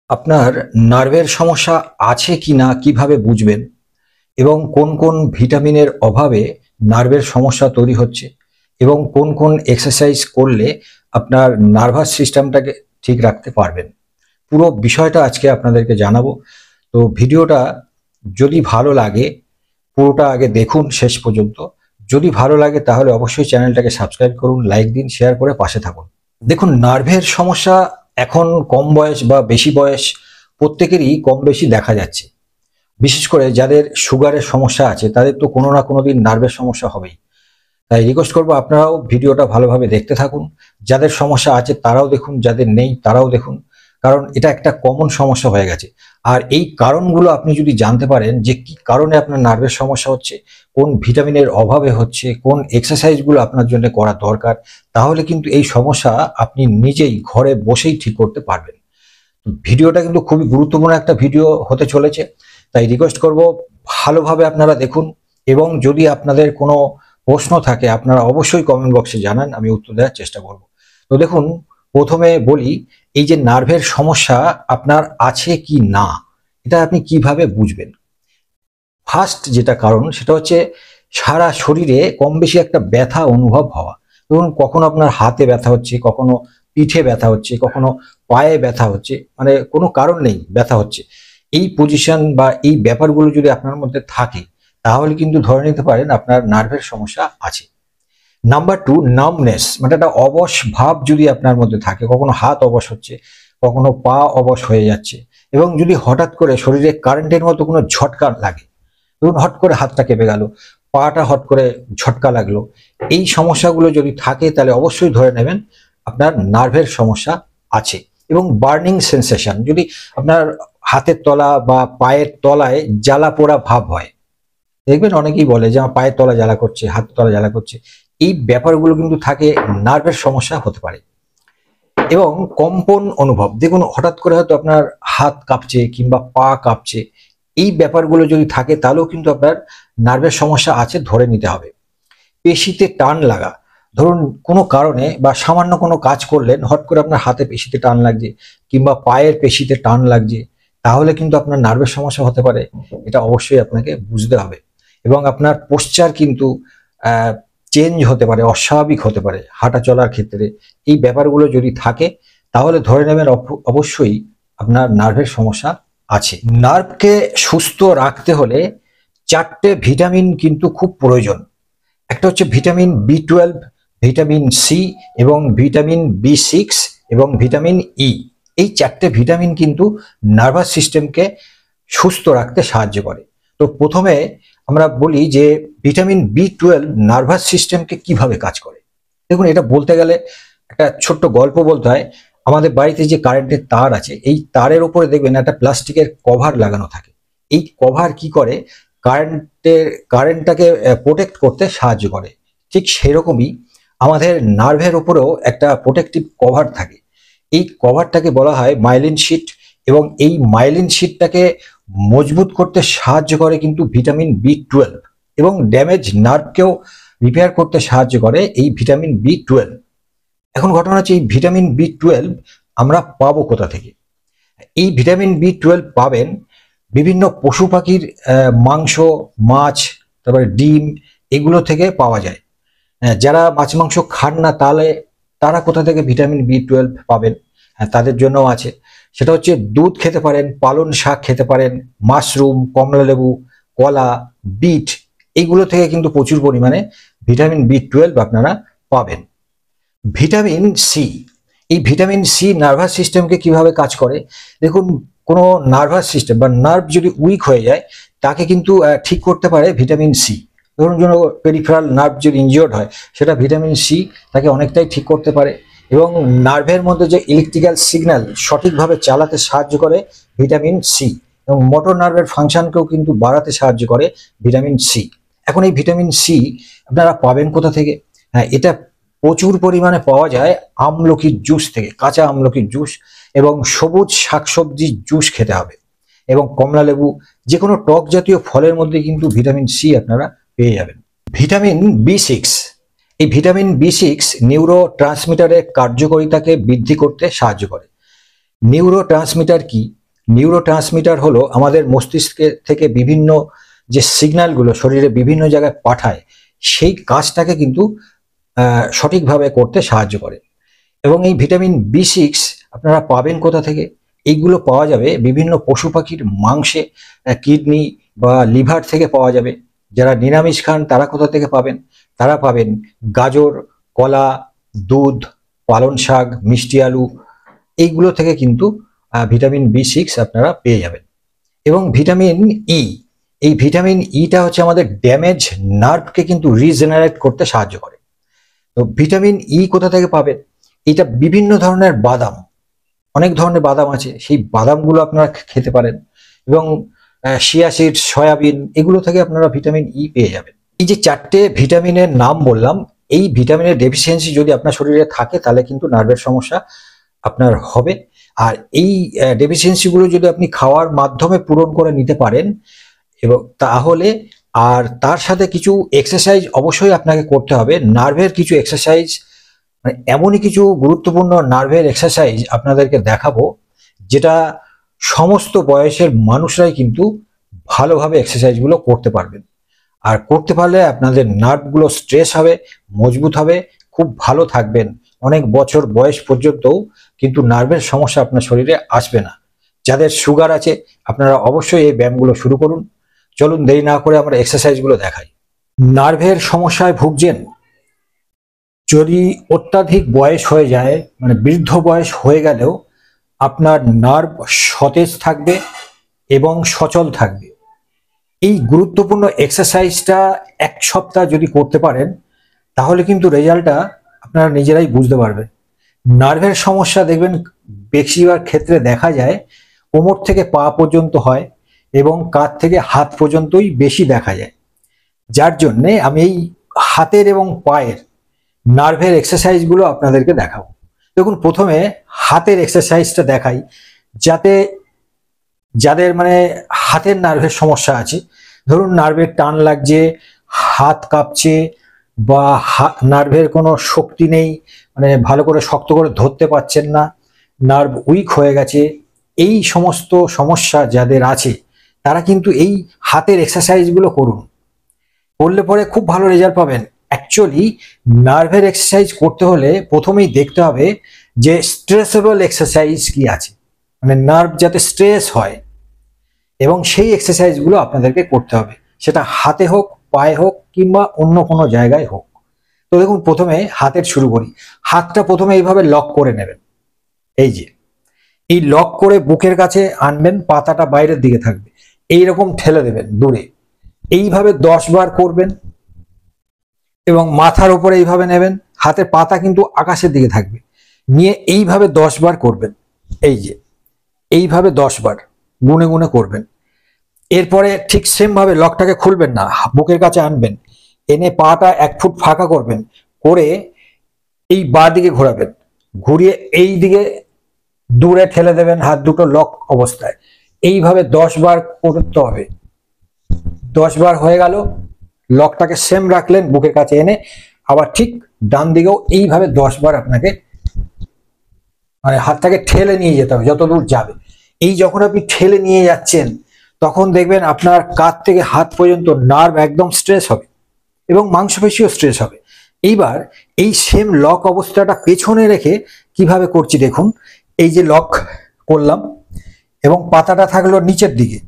আপনার নার্ভের সমস্যা আছে কিনা কিভাবে বুঝবেন এবং কোন কোন ভিটামিনের অভাবে নার্ভের সমস্যা তৈরি হচ্ছে এবং কোন কোন এক্সারসাইজ করলে আপনার নার্ভাস সিস্টেমটাকে ঠিক রাখতে পারবেন, পুরো বিষয়টা আজকে আপনাদেরকে জানাবো। তো ভিডিওটা যদি ভালো লাগে পুরোটা আগে দেখুন শেষ পর্যন্ত। যদি ভালো লাগে তাহলে অবশ্যই চ্যানেলটাকে সাবস্ক্রাইব করুন, লাইক দিন, শেয়ার করে পাশে থাকুন। দেখুন, নার্ভের সমস্যা এখন কম বয়স বা বেশি বয়স প্রত্যেকেরই কম বেশি দেখা যাচ্ছে। বিশেষ করে যাদের সুগারের সমস্যা আছে তাদের তো কোনো না কোনো দিন নার্ভের সমস্যা হবেই। তাই রিকোয়েস্ট করবো আপনারাও ভিডিওটা ভালোভাবে দেখতে থাকুন। যাদের সমস্যা আছে তারাও দেখুন, যাদের নেই তারাও দেখুন, কারণ এটা একটা কমন সমস্যা হয়ে গেছে। আর এই কারণগুলো আপনি যদি জানতে পারেন যে কি কারণে আপনার নার্ভের সমস্যা হচ্ছে, কোন ভিটামিনের অভাবে হচ্ছে, কোন এক্সারসাইজগুলো আপনার জন্য করা দরকার, তাহলে কিন্তু এই সমস্যা আপনি নিজেই ঘরে বসেই ঠিক করতে পারবেন। ভিডিওটা কিন্তু খুবই গুরুত্বপূর্ণ একটা ভিডিও হতে চলেছে, তাই রিকোয়েস্ট করব ভালোভাবে আপনারা দেখুন। এবং যদি আপনাদের কোনো প্রশ্ন থাকে আপনারা অবশ্যই কমেন্ট বক্সে জানান, আমি উত্তর দেওয়ার চেষ্টা করব। তো দেখুন, প্রথমে বলি, এই যে নার্ভের সমস্যা আপনার আছে কি না এটা আপনি কিভাবে বুঝবেন। ফার্স্ট যেটা কারণ সেটা হচ্ছে সারা শরীরে কম বেশি একটা ব্যথা অনুভব হওয়া। ধরুন কখনো আপনার হাতে ব্যথা হচ্ছে, কখনো পিঠে ব্যথা হচ্ছে, কখনো পায়ে ব্যথা হচ্ছে, মানে কোনো কারণ নেই ব্যথা হচ্ছে। এই পজিশন বা এই ব্যাপারগুলো যদি আপনার মধ্যে থাকে তাহলে কিন্তু ধরে নিতে পারেন আপনার নার্ভের সমস্যা আছে। নাম্বার টু, নামনেস, মানে একটা অবশ ভাব যদি আপনার মধ্যে থাকে, কখনো হাত অবশ হচ্ছে, কখনো পা অবশ হয়ে যাচ্ছে, এবং যদি হঠাৎ করে শরীরে কারেন্টের মতো কোনো ঝটকা লাগে, ধরুন হট করে হাতটা কেঁপে গেল, পাটা হট করে ঝটকা লাগলো, এই সমস্যাগুলো যদি থাকে তাহলে অবশ্যই ধরে নেবেন আপনার নার্ভের সমস্যা আছে। এবং বার্নিং সেন্সেশন যদি আপনার হাতের তলা বা পায়ের তলায় জ্বালা পোড়া ভাব হয়, দেখবেন অনেকেই বলে যে আমার পায়ের তলা জ্বালা করছে, হাতের তলা জ্বালা করছে, এই ব্যাপারগুলো কিন্তু থাকে, নার্ভের সমস্যা হতে পারে। এবং কম্পন অনুভব, দেখুন হঠাৎ করে হয়তো আপনার হাত কাঁপছে কিংবা পা কাঁপছে, এই ব্যাপারগুলো যদি থাকে তাহলেও কিন্তু আপনার নার্ভের সমস্যা আছে ধরে নিতে হবে। পেশিতে টান লাগা, ধরুন কোনো কারণে বা সামান্য কোনো কাজ করলেন, হট করে আপনার হাতে পেশিতে টান লাগছে কিংবা পায়ের পেশিতে টান লাগছে, তাহলে কিন্তু আপনার নার্ভের সমস্যা হতে পারে। এটা অবশ্যই আপনাকে বুঝতে হবে। এবং আপনার পোশ্চার কিন্তু চেঞ্জ হতে পারে, অস্বাভাবিক হতে পারে হাঁটা চলার ক্ষেত্রে। এই ব্যাপারগুলো যদি থাকে তাহলে ধরে নেবেন অবশ্যই আপনার নার্ভের সমস্যা আছে। নার্ভকে সুস্থ রাখতে হলে 4টে ভিটামিন কিন্তু খুব প্রয়োজন। একটা হচ্ছে ভিটামিন বি12, ভিটামিন সি এবং ভিটামিন বি6 এবং ভিটামিন ই। এই 4টে ভিটামিন কিন্তু নার্ভাস সিস্টেমকে সুস্থ রাখতে সাহায্য করে। তো প্রথমে আমরা বলি যে ভিটামিন বি12 নার্ভাস সিস্টেমকে কিভাবে কাজ করে। দেখুন, এটা বলতে গেলে একটা ছোট্ট গল্প বলতে হয়। আমাদের বাড়িতে যে কারেন্টের তার আছে, এই তারের উপরে দেখবেন একটা প্লাস্টিকের কভার লাগানো থাকে। এই কভার কি করে, কারেন্টটাকে প্রোটেক্ট করতে সাহায্য করে। ঠিক সেরকমই আমাদের নার্ভের উপরেও একটা প্রোটেক্টিভ কভার থাকে। এই কভারটাকে বলা হয় মাইলিন শিট, এবং এই মাইলিন শিটটাকে মজবুত করতে সাহায্য করে কিন্তু ভিটামিন বি12, এবং ড্যামেজ নার্ভকেও রিপেয়ার করতে সাহায্য করে এই ভিটামিন বি12। এখন ঘটনা হচ্ছে, এই ভিটামিন বি12 আমরা পাবো কোথা থেকে? এই ভিটামিন বি12 পাবেন বিভিন্ন পশু পাখির মাংস, মাছ, তারপরে ডিম, এগুলো থেকে পাওয়া যায়। যারা মাছ মাংস খান না তাহলে তারা কোথা থেকে ভিটামিন বি12 পাবেন? তাদের জন্য আছে। সেটা হচ্ছে দুধ খেতে পারেন, পালং শাক খেতে পারেন, মাশরুম, কমলা লেবু, কলা, বিট, এইগুলো থেকে কিন্তু প্রচুর পরিমাণে ভিটামিন বি12 আপনারা পাবেন। ভিটামিন সি, এই ভিটামিন সি নার্ভাস সিস্টেমকে কিভাবে কাজ করে। দেখুন, কোনো নার্ভাস সিস্টেম বা নার্ভ যদি উইক হয়ে যায় তাকে কিন্তু ঠিক করতে পারে ভিটামিন সি। ধরুন যেন পেরিফেরাল নার্ভ যদি ইনজিওর্ড হয়, সেটা ভিটামিন সি তাকে অনেকটাই ঠিক করতে পারে। এবং নার্ভের মধ্যে যে ইলেকট্রিক্যাল সিগন্যাল সঠিকভাবে চালাতে সাহায্য করে ভিটামিন সি, এবং মোটর নার্ভের ফাংশনকেও কিন্তু বাড়াতে সাহায্য করে ভিটামিন সি। এখন এই ভিটামিন সি আপনারা পাবেন কোথা থেকে? হ্যাঁ, এটা প্রচুর পরিমাণে পাওয়া যায় আমলকির জুস থেকে, কাঁচা আমলকির জুস, এবং সবুজ শাকসবজির জুস খেতে হবে, এবং কমলা লেবু, যে কোনো টক জাতীয় ফলের মধ্যে কিন্তু ভিটামিন সি আপনারা পেয়ে যাবেন। ভিটামিন বি6, এই ভিটামিন বি6 নিউরো ট্রান্সমিটারের কার্যকারিতাকে বৃদ্ধি করতে সাহায্য করে। নিউরো ট্রান্সমিটার কি? নিউরো ট্রান্সমিটার হলো আমাদের মস্তিষ্কে থেকে বিভিন্ন যে সিগন্যালগুলো শরীরে বিভিন্ন জায়গায় পাঠায়, সেই কাজটাকে কিন্তু সঠিকভাবে করতে সাহায্য করে। এবং এই ভিটামিন বি 6 আপনারা পাবেন কোথা থেকে? এইগুলো পাওয়া যাবে বিভিন্ন পশু পাখির মাংসে, কিডনি বা লিভার থেকে পাওয়া যাবে। যারা নিরামিষ খান তারা কোথা থেকে পাবেন? তারা পাবেন গাজর, কলা, দুধ, পালং শাক, মিষ্টি আলু, এইগুলো থেকে কিন্তু ভিটামিন বি 6 আপনারা পেয়ে যাবেন। এবং ভিটামিন ই, এই ভিটামিন ইটা হচ্ছে আমাদের ড্যামেজ নার্ভকে কিন্তু রিজেনারেট করতে সাহায্য করে। তো ভিটামিন ই কোথা থেকে পাবেন? এটা বিভিন্ন ধরনের বাদাম, অনেক ধরনের বাদাম আছে, সেই বাদামগুলো আপনারা খেতে পারেন। এবং চিয়া সিড, সয়াবিন, এগুলো থেকে আপনারা ভিটামিন ই পেয়ে যাবেন। এই যে 4টে ভিটামিনের নাম বললাম, এই ভিটামিনের ডেফিসিয়েন্সি যদি আপনার শরীরে থাকে তাহলে কিন্তু নার্ভের সমস্যা আপনার হবে। আর এই ডেফিসিয়েন্সিগুলো যদি আপনি খাওয়ার মাধ্যমে পূরণ করে নিতে পারেন, এবং তাহলে আর তার সাথে কিছু এক্সারসাইজ অবশ্যই আপনাকে করতে হবে। নার্ভের কিছু এক্সারসাইজ, মানে এমনই কিছু গুরুত্বপূর্ণ নার্ভের এক্সারসাইজ আপনাদেরকে দেখাবো, যেটা সমস্ত বয়সের মানুষরাই কিন্তু ভালোভাবে এক্সারসাইজগুলো করতে পারবেন। আর করতে পারলে আপনাদের নার্ভগুলো স্ট্রেস হবে, মজবুত হবে, খুব ভালো থাকবেন। অনেক বছর বয়স পর্যন্তও কিন্তু নার্ভের সমস্যা আপনার শরীরে আসবে না। যাদের সুগার আছে আপনারা অবশ্যই এই ব্যায়ামগুলো শুরু করুন। চলুন দেরি না করে আমরা এক্সারসাইজগুলো দেখাই। নার্ভের সমস্যায় ভুগছেন? যদি অত্যাধিক বয়স হয়ে যায়, মানে বৃদ্ধ বয়স হয়ে গেলেও আপনার নার্ভ সতেজ থাকবে এবং সচল থাকবে। এই গুরুত্বপূর্ণ এক্সারসাইজটা 1 সপ্তাহ যদি করতে পারেন তাহলে কিন্তু রেজাল্টটা আপনারা নিজেরাই বুঝতে পারবেন। নার্ভের সমস্যা দেখবেন বেশিরভাগ ক্ষেত্রে দেখা যায় কোমর থেকে পা পর্যন্ত হয় এবং কাঁধ থেকে হাত পর্যন্তই বেশি দেখা যায়। যার জন্যে আমি এই হাতের এবং পায়ের নার্ভের এক্সারসাইজগুলো আপনাদেরকে দেখাবো। দেখুন, প্রথমে হাতের এক্সারসাইজটা দেখাই, যাতে যাদের মানে হাতের নার্ভের সমস্যা আছে, ধরুন নার্ভের টান লাগছে, হাত কাঁপছে, বা নার্ভের কোনো শক্তি নেই, মানে ভালো করে শক্ত করে ধরতে পারছেন না, নার্ভ উইক হয়ে গেছে, এই সমস্ত সমস্যা যাদের আছে তারা কিন্তু এই হাতের এক্সারসাইজগুলো করুন। করলে পরে খুব ভালো রেজাল্ট পাবেন। অ্যাকচুয়ালি নার্ভের এক্সারসাইজ করতে হলে প্রথমেই দেখতে হবে যে স্ট্রেসেবল এক্সারসাইজ কি আছে, মানে নার্ভ যাতে স্ট্রেস হয়, এবং সেই এক্সারসাইজগুলো আপনাদেরকে করতে হবে, সেটা হাতে হোক, পায়ে হোক, কিংবা অন্য কোনো জায়গায় হোক। তো দেখুন, প্রথমে হাতের শুরু করি। হাতটা প্রথমে এইভাবে লক করে নেবেন। এই যে এই লক করে বুকের কাছে আনবেন, পাতাটা বাইরের দিকে থাকবে, এইরকম ঠেলে দেবেন দূরে। এইভাবে 10 বার করবেন এবং মাথার উপরে এইভাবে নেবেন, হাতের পাতা কিন্তু আকাশের দিকে থাকবে, নিয়ে এইভাবে 10 বার করবেন। এই যে এইভাবে 10 বার গুনে গুনে করবেন। এরপরে ঠিক সেম ভাবে লকটাকে খুলবেন না, বুকের কাছে আনবেন, এনে পাটা 1 ফুট ফাঁকা করবেন, করে এই বাঁ দিকে ঘোরাবেন, ঘুরিয়ে এই দিকে দূরে ঠেলে দেবেন হাত দুটো লক অবস্থায়। এইভাবে 10 বার করতে হবে। 10 বার হয়ে গেল, লকটাকে সেম রাখলেন, বুকের কাছে এনে আবার ঠিক ডান দিকেও এইভাবে 10 বার আপনাকে মানে হাতটাকে ঠেলে নিয়ে যেতে হবে যত দূর যাবে। এই যখন আপনি ঠেলে নিয়ে যাচ্ছেন তখন দেখবেন আপনার কাঁধ থেকে হাত পর্যন্ত নার্ভ একদম স্ট্রেস হবে এবং মাংসপেশিও স্ট্রেস হবে। এইবার এই সেম লক অবস্থাটা পেছনে রেখে কিভাবে করছি দেখুন। এই যে লক করলাম এবং পাতাটা থাকলো নিচের দিকে,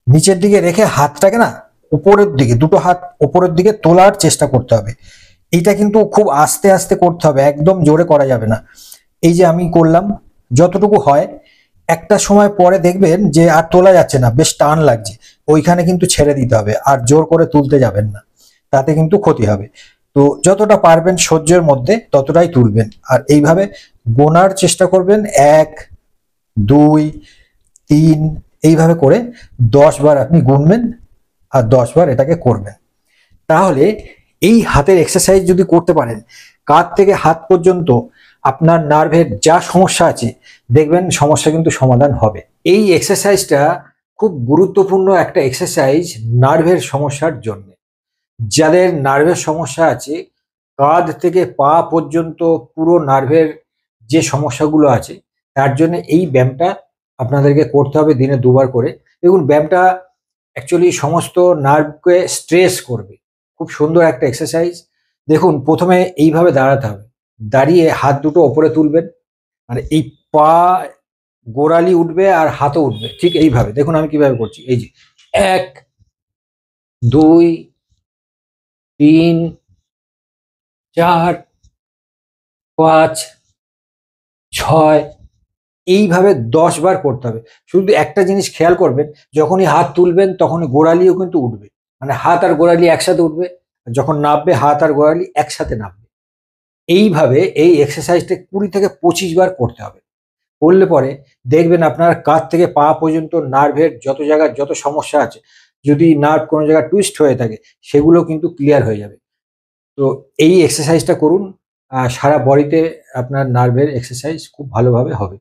নিচের দিকে রেখে হাতটাকে না উপরের দিকে, দুটো হাত উপরের দিকে তোলার চেষ্টা করতে হবে। এইটা কিন্তু খুব আস্তে আস্তে করতে হবে, একদম জোরে করা যাবে না। এই যে আমি করলাম, যতটুকু হয়, একটা সময় পরে দেখবেন যে আর তোলা যাচ্ছে না, বেশ টান লাগছে, ওইখানে কিন্তু ছেড়ে দিতে হবে, আর জোর করে তুলতে যাবেন না, তাতে কিন্তু ক্ষতি হবে। তো যতটা পারবেন সহ্যের মধ্যে ততটাই তুলবেন, আর এইভাবে গোনার চেষ্টা করবেন, 1, 2, 3, এইভাবে করে 10 বার আপনি গুনবেন আর 10 বার এটাকে করবেন। তাহলে এই হাতের এক্সারসাইজ যদি করতে পারেন, কাঁধ থেকে হাত পর্যন্ত আপনার নার্ভের যা সমস্যা আছে দেখবেন সমস্যা কিন্তু সমাধান হবে। এই এক্সারসাইজটা খুব গুরুত্বপূর্ণ একটা এক্সারসাইজ নার্ভের সমস্যার জন্য। যাদের নার্ভের সমস্যা আছে, কাঁধ থেকে পা পর্যন্ত পুরো নার্ভের যে সমস্যাগুলো আছে তার জন্য এই ব্যায়ামটা আপনাদেরকে করতে হবে দিনে 2 বার করে। দেখুন ব্যায়ামটা অ্যাকচুয়ালি সমস্ত নার্ভকে স্ট্রেস করবে। খুব সুন্দর একটা এক্সারসাইজ। দেখুন প্রথমে এইভাবে দাঁড়াতে হবে। দাঁড়িয়ে হাত দুটো ওপরে তুলবেন। মানে এই পা গোড়ালি উঠবে আর হাতও উঠবে। ঠিক এইভাবে। দেখুন আমি কিভাবে করছি। এই যে ১, ২, ৩, ৪, ৫, ৬ এইভাবে ১০ বার করতে হবে। শুধু একটা জিনিস খেয়াল করবেন, যখনই হাত তুলবেন তখনই গোড়ালিও কিন্তু উঠবে। মানে হাত আর গোড়ালি একসাথে উঠবে। যখন নাববে হাত আর গোড়ালি একসাথে নাববে। এইভাবে এই এক্সারসাইজটা ২০ থেকে ২৫ বার করতে হবে। করলে পরে দেখবেন আপনার কাঁধ থেকে পা পর্যন্ত নার্ভের যত জায়গায় যত সমস্যা আছে, যদি নার্ভ কোনো জায়গায় টুইস্ট হয়ে থাকে সেগুলো কিন্তু ক্লিয়ার হয়ে যাবে। তো এই এক্সারসাইজটা করুন। সারা বডিতে আপনার নার্ভের এক্সারসাইজ খুব ভালোভাবে হবে।